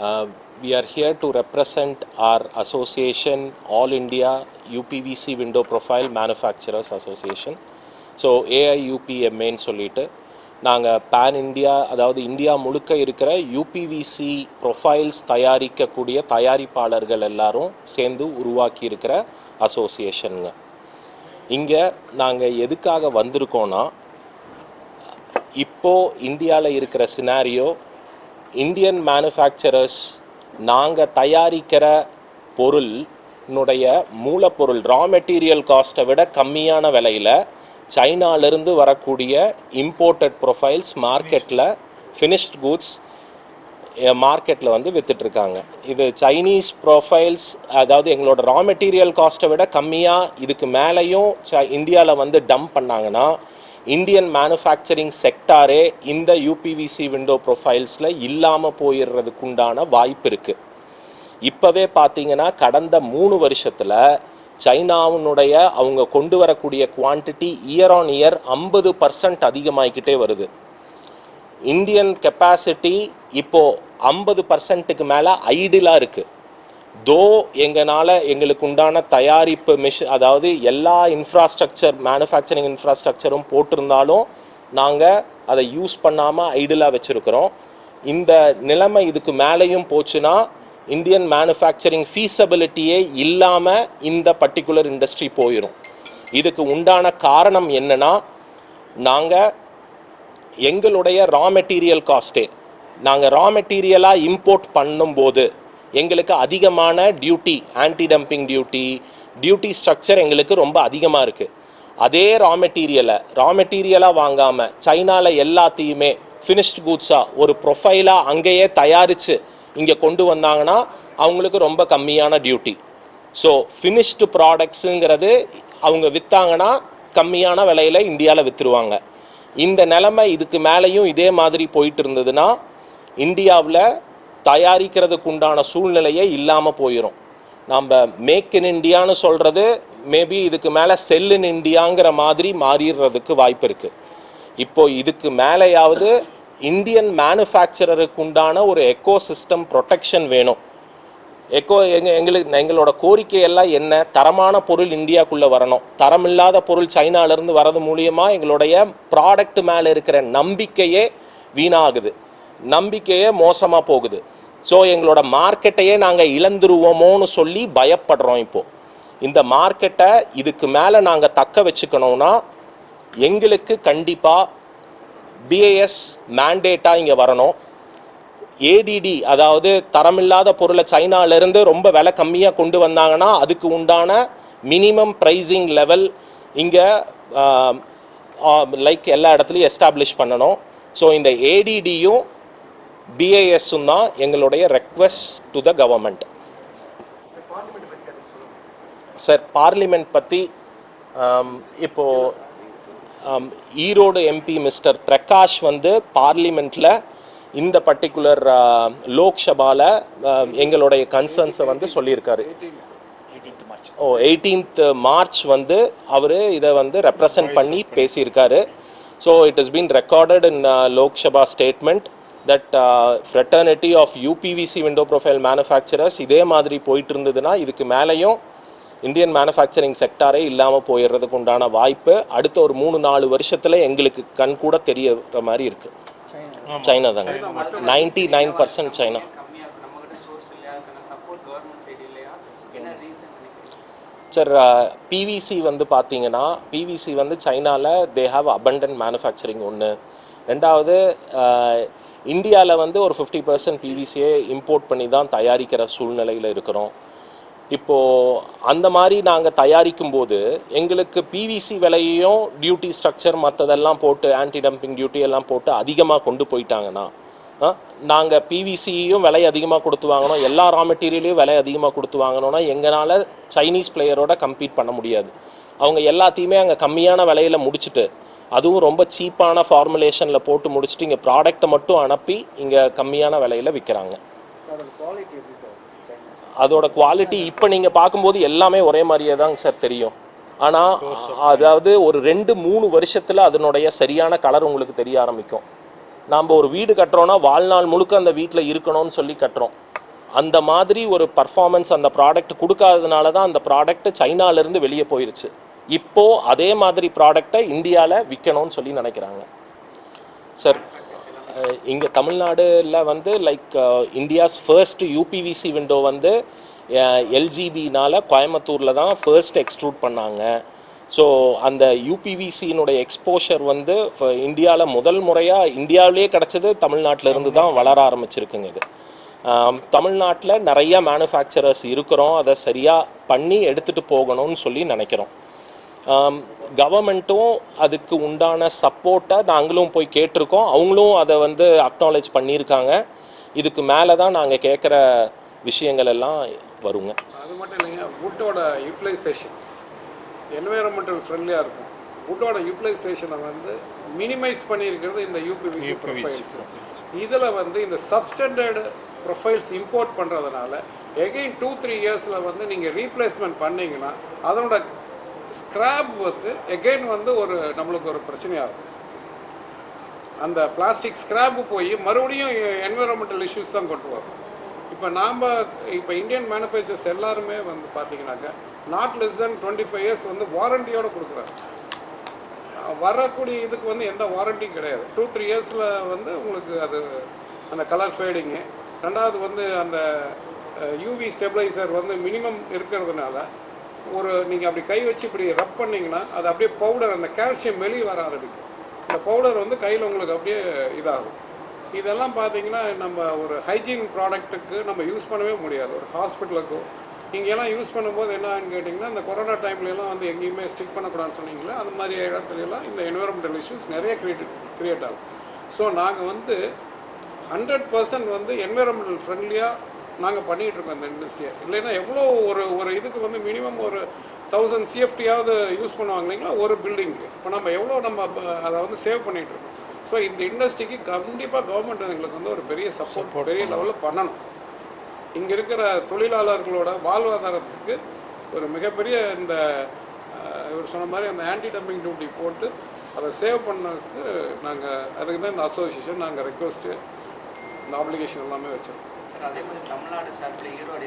We are here to represent our association, All India UPVC Window Profile Manufacturers Association. So AIUPMAன்னு சொல்லிட்டு நாங்கள் pan India, அதாவது India முழுக்க இருக்கிற யூபிவிசி ப்ரொஃபைல்ஸ் தயாரிக்கக்கூடிய தயாரிப்பாளர்கள் எல்லாரும் சேர்ந்து உருவாக்கி இருக்கிற அசோசியேஷனுங்க. இங்கே நாங்கள் எதுக்காக வந்திருக்கோன்னா, இப்போது இந்தியாவில் இருக்கிற சினாரியோ, இந்தியன் மேனுஃபேக்சரர்ஸ் நாங்கள் தயாரிக்கிற பொருளினுடைய மூலப்பொருள் ரா மெட்டீரியல் காஸ்ட்டை விட கம்மியான விலையில் சைனாலிருந்து வரக்கூடிய இம்போர்ட்டட் ப்ரொஃபைல்ஸ் மார்க்கெட்டில் ஃபினிஷ்ட் கூட்ஸ் மார்க்கெட்டில் வந்து விற்றுட்ருக்காங்க. இது சைனீஸ் ப்ரொஃபைல்ஸ், அதாவது எங்களோட ரா மெட்டீரியல் காஸ்ட்டை விட கம்மியாக இதுக்கு மேலேயும் இந்தியாவில் வந்து டம்ப் பண்ணாங்கன்னா இந்தியன் மேனுஃபேக்சரிங் செக்டாரே இந்த யூபிவிசி விண்டோ ப்ரொஃபைல்ஸில் இல்லாமல் போயிடுறதுக்குண்டான வாய்ப்பு இருக்குது. இப்போவே பார்த்தீங்கன்னா கடந்த 3 வருஷத்தில் சைனாவினுடைய அவங்க கொண்டு வரக்கூடிய குவான்டிட்டி இயர் ஆன் இயர் 50% அதிகமாகிக்கிட்டே வருது. இந்தியன் கெப்பாசிட்டி இப்போது 50%க்கு மேலே ஐடிலாக இருக்குது. எங்களுக்கு உண்டான தயாரிப்பு அதாவது எல்லா இன்ஃப்ராஸ்ட்ரக்சர், மேனுஃபேக்சரிங் இன்ஃப்ராஸ்ட்ரக்சரும் போட்டிருந்தாலும் நாங்கள் அதை யூஸ் பண்ணாமல் ஐடிலாக வச்சுருக்கிறோம். இந்த நிலைமை இதுக்கு மேலேயும் போச்சுன்னா இந்தியன் மேனுஃபேக்சரிங் ஃபீஸபிலிட்டியே இல்லாமல் இந்த பர்டிகுலர் இண்டஸ்ட்ரி போயிடும். இதுக்கு உண்டான காரணம் என்னென்னா, நாங்கள் எங்களுடைய ரா மெட்டீரியல் காஸ்ட்டே, நாங்கள் ரா மெட்டீரியலாக இம்போர்ட் பண்ணும்போது எங்களுக்கு அதிகமான duty, anti dumping duty structure எங்களுக்கு ரொம்ப அதிகமாக இருக்குது. அதே ரா மெட்டீரியலாக வாங்காமல் சைனாவில் எல்லாத்தையுமே ஃபினிஷ்ட் கூட்ஸாக ஒரு ப்ரொஃபைலாக அங்கேயே தயாரித்து இங்கே கொண்டு வந்தாங்கன்னா அவங்களுக்கு ரொம்ப கம்மியான டியூட்டி. ஸோ ஃபினிஷ்டு ப்ராடக்ட்ஸுங்கிறது அவங்க விற்றாங்கன்னா கம்மியான விலையில் இந்தியாவில் விற்றுருவாங்க. இந்த நிலைமை இதுக்கு மேலேயும் இதே மாதிரி போயிட்டு இருந்ததுன்னா இந்தியாவில் தயாரிக்கிறதுக்கு உண்டான சூழ்நிலையே இல்லாமல் போயிடும். நம்ம மேக் இன் இண்டியான்னு சொல்கிறது மேபி இதுக்கு மேலே செல் இன் இண்டியாங்கிற மாதிரி மாறிடுறதுக்கு வாய்ப்பு இருக்குது. இப்போது இதுக்கு மேலேயாவது இந்தியன் மேனுஃபேக்சரருக்கு உண்டான ஒரு எக்கோ சிஸ்டம் ப்ரொடெக்ஷன் வேணும். எங்களோட கோரிக்கையெல்லாம் என்ன? தரமான பொருள் இந்தியாவுக்குள்ளே வரணும். தரமில்லாத பொருள் சைனாலேருந்து வரது மூலியமாக எங்களுடைய ப்ராடக்ட் மேலே இருக்கிற நம்பிக்கையே வீணாகுது, நம்பிக்கையே மோசமாக போகுது. ஸோ எங்களோட மார்க்கெட்டையே நாங்கள் இழந்துருவோமோன்னு சொல்லி பயப்படுறோம். இப்போது இந்த மார்க்கெட்டை இதுக்கு மேலே நாங்கள் தக்க வச்சுக்கணுன்னா எங்களுக்கு கண்டிப்பாக BIS மேண்டேட்டாக இங்கே வரணும். ADD, அதாவது தரமில்லாத பொருளை சைனாலேருந்து ரொம்ப விலை கம்மியாக கொண்டு வந்தாங்கன்னா அதுக்கு உண்டான மினிமம் ப்ரைஸிங் லெவல் இங்கே லைக் எல்லா இடத்துலையும் எஸ்டாப்ளிஷ் பண்ணணும். ஸோ இந்த ADDயும் BISம் தான் எங்களுடைய request to the government. Sir, parliament பற்றி இப்போது ஈரோடு MP மிஸ்டர் பிரகாஷ் வந்து பார்லிமெண்ட்டில் இந்த பர்டிகுலர் லோக்சபாவில் எங்களுடைய கன்சர்ன்ஸை வந்து சொல்லியிருக்காரு. 18th மார்ச் வந்து அவர் இதை வந்து ரெப்ரசன்ட் பண்ணி பேசியிருக்காரு. So it is been recorded in Lok Sabha statement that fraternity of UPVC window profile manufacturers இதே மாதிரி போயிட்டு இருந்ததுன்னா இதுக்கு மேலேயும் இந்தியன் மேனுஃபேக்சரிங் செக்டாரே இல்லாமல் போயிடுறதுக்கு உண்டான வாய்ப்பு அடுத்த ஒரு 3-4 வருஷத்தில் எங்களுக்கு கண் கூட தெரியற மாதிரி இருக்குது. சைனா தாங்க, 99% சைனா. சார், PVC வந்து பார்த்தீங்கன்னா PVC வந்து சைனாவில் தே ஹாவ் அபண்டன்ட் மேனுஃபேக்சரிங் ஒன்று. ரெண்டாவது, இந்தியாவில் வந்து ஒரு 50% PVCயை இம்போர்ட் பண்ணி தான் தயாரிக்கிற சூழ்நிலையில் இருக்கிறோம். இப்போது அந்த மாதிரி நாங்கள் தயாரிக்கும்போது எங்களுக்கு PVC விலையையும் டியூட்டி ஸ்ட்ரக்சர் மற்றதெல்லாம் போட்டு ஆன்டி டம்பிங் டியூட்டி எல்லாம் போட்டு அதிகமாக கொண்டு போயிட்டாங்கன்னா நாங்கள் PVCயும் விலை அதிகமாக கொடுத்து வாங்கணும், எல்லா ரா மெட்டீரியலையும் விலை அதிகமாக கொடுத்து வாங்கணும்னா எங்களால் சைனீஸ் பிளேயரோட கம்பீட் பண்ண முடியாது. அவங்க எல்லாத்தையுமே அங்கே கம்மியான விலையில் முடிச்சுட்டு, அதுவும் ரொம்ப சீப்பான ஃபார்முலேஷனில் போட்டு முடிச்சுட்டு இங்கே ப்ராடக்டை மட்டும் அனுப்பி இங்கே கம்மியான விலையில் விற்கிறாங்க. அதோட குவாலிட்டி இப்போ நீங்கள் பார்க்கும்போது எல்லாமே ஒரே மாதிரியே தாங்க சார் தெரியும். ஆனால் அதாவது ஒரு 2-3 வருஷத்தில் அதனுடைய சரியான கலர் உங்களுக்கு தெரிய ஆரம்பிக்கும். நாம் ஒரு வீடு கட்டுறோன்னா வாழ்நாள் முழுக்க அந்த வீட்டில் இருக்கணும்னு சொல்லி கட்டுறோம். அந்த மாதிரி ஒரு பர்ஃபார்மன்ஸ் அந்த ப்ராடக்ட் கொடுக்காததுனால தான் அந்த ப்ராடக்ட் சைனாலேருந்து வெளியே போயிடுச்சு. இப்போது அதே மாதிரி ப்ராடக்டை இந்தியாவில் விற்கணும்னு சொல்லி நினைக்கிறாங்க சார். இங்கே தமிழ்நாடுல வந்து like India's first UPVC window வந்து எல்ஜிபினால் கோயம்புத்தூரில் தான் ஃபர்ஸ்ட் எக்ஸ்ட்ரூட் பண்ணாங்க. ஸோ அந்த யூபிவிசியினுடைய எக்ஸ்போஷர் வந்து இந்தியாவில் முதல் முறையாக இந்தியாவிலே கிடச்சது தமிழ்நாட்டிலேருந்து தான் வளர ஆரம்பிச்சிருக்குங்க. இது தமிழ்நாட்டில் நிறைய மேனுஃபேக்சரர்ஸ் இருக்கிறோம், அதை சரியாக பண்ணி எடுத்துகிட்டு போகணும்னு சொல்லி நினைக்கிறோம். கவர்மெண்ட்டும் அதுக்கு உண்டான சப்போர்ட்டை நாங்களும் போய் கேட்டிருக்கோம், அவங்களும் அதை வந்து அக்னாலேஜ் பண்ணியிருக்காங்க. இதுக்கு மேலே தான் நாங்கள் கேட்குற விஷயங்கள் எல்லாம் வருங்க. அது மட்டும் இல்லைங்க, வுட்டோட யூட்டிலைசேஷன் என்வைரன்மெண்டல் ஃப்ரெண்ட்லியாக இருக்கும். வுட்டோட யூட்டிலைசேஷனை வந்து மினிமைஸ் பண்ணியிருக்கிறது இந்த யூபிவிசி ப்ரொஃபைல்ஸ். இதில் வந்து இந்த சப்ஸ்டாண்டர்டு ப்ரொஃபைல்ஸ் இம்போர்ட் பண்ணுறதுனால எகெயின் 2-3 இயர்ஸில் வந்து நீங்கள் ரீப்ளேஸ்மெண்ட் பண்ணிங்கன்னா அதனோட ஸ்க்ராப் வந்து எகெயின் வந்து நம்மளுக்கு ஒரு பிரச்சனையாக இருக்கும். அந்த பிளாஸ்டிக் ஸ்க்ராப்பு போய் மறுபடியும் என்விரான்மெண்டல் இஷ்யூஸ் தான் கொண்டு வரும். இப்போ இந்தியன் மேனுஃபேக்சர்ஸ் எல்லாருமே வந்து பார்த்தீங்கன்னாக்கா நாட் லெஸ் தென் 25 இயர்ஸ் வந்து வாரண்டியோடு கொடுக்குறாங்க. வரக்கூடிய இதுக்கு வந்து எந்த வாரண்டியும் கிடையாது. 2-3 இயர்ஸில் வந்து உங்களுக்கு அது அந்த கலர் ஃபேடிங்கு, ரெண்டாவது வந்து அந்த யூவி ஸ்டெபிளைசர் வந்து மினிமம் இருக்கிறதுனால நீங்கள் அப்படி கை வச்சு இப்படி ரப் பண்ணிங்கன்னா அது அப்படியே பவுடர், அந்த கால்சியம் வெளியே வர ஆரம்பிக்கும். இந்த பவுடர் வந்து கையில் உங்களுக்கு அப்படியே இதாகும். இதெல்லாம் பார்த்தீங்கன்னா நம்ம ஒரு ஹைஜீன் ப்ராடக்ட்டுக்கு நம்ம யூஸ் பண்ணவே முடியாது. ஒரு ஹாஸ்பிட்டலுக்கோ இங்கெல்லாம் யூஸ் பண்ணும்போது என்னன்னு கேட்டிங்கன்னா, இந்த கொரோனா டைம்லலாம் வந்து எங்கேயுமே ஸ்டிக் பண்ணக்கூடாதுன்னு சொன்னீங்களே, அந்த மாதிரி இடத்துலலாம் இந்த என்விரான்மெண்டல் இஷ்யூஸ் நிறைய கிரியேட் ஆகும். ஸோ நாங்கள் வந்து 100% வந்து என்விரான்மெண்டல் ஃப்ரெண்ட்லியாக நாங்கள் பண்ணிகிட்ருக்கோம் இந்த இண்டஸ்ட்ரியை. இல்லைன்னா எவ்வளோ ஒரு இதுக்கு வந்து மினிமம் ஒரு 1000 CFTயாவது யூஸ் பண்ணுவாங்க இல்லைங்களா ஒரு பில்டிங்க்கு. இப்போ நம்ம எவ்வளோ அதை வந்து சேவ் பண்ணிகிட்ருக்கோம். ஸோ இந்த இண்டஸ்ட்ரிக்கு கண்டிப்பாக கவர்மெண்ட் எங்களுக்கு வந்து ஒரு பெரிய சப்போர்ட் பெரிய லெவலில் பண்ணணும். இங்கே இருக்கிற தொழிலாளர்களோட வாழ்வாதாரத்துக்கு ஒரு மிகப்பெரிய இந்த இவர் சொன்ன மாதிரி அந்த ஆன்டி டம்பிங் டியூட்டி போட்டு அதை சேவ் பண்ணதுக்கு அதுக்கு தான் இந்த அசோசியேஷன் நாங்கள் ரெக்வஸ்ட்டு இந்த ஆப்ளிகேஷன் எல்லாமே வச்சுருக்கோம். அதே மாதிரி தமிழ்நாடு சார்பில் ஈரோடு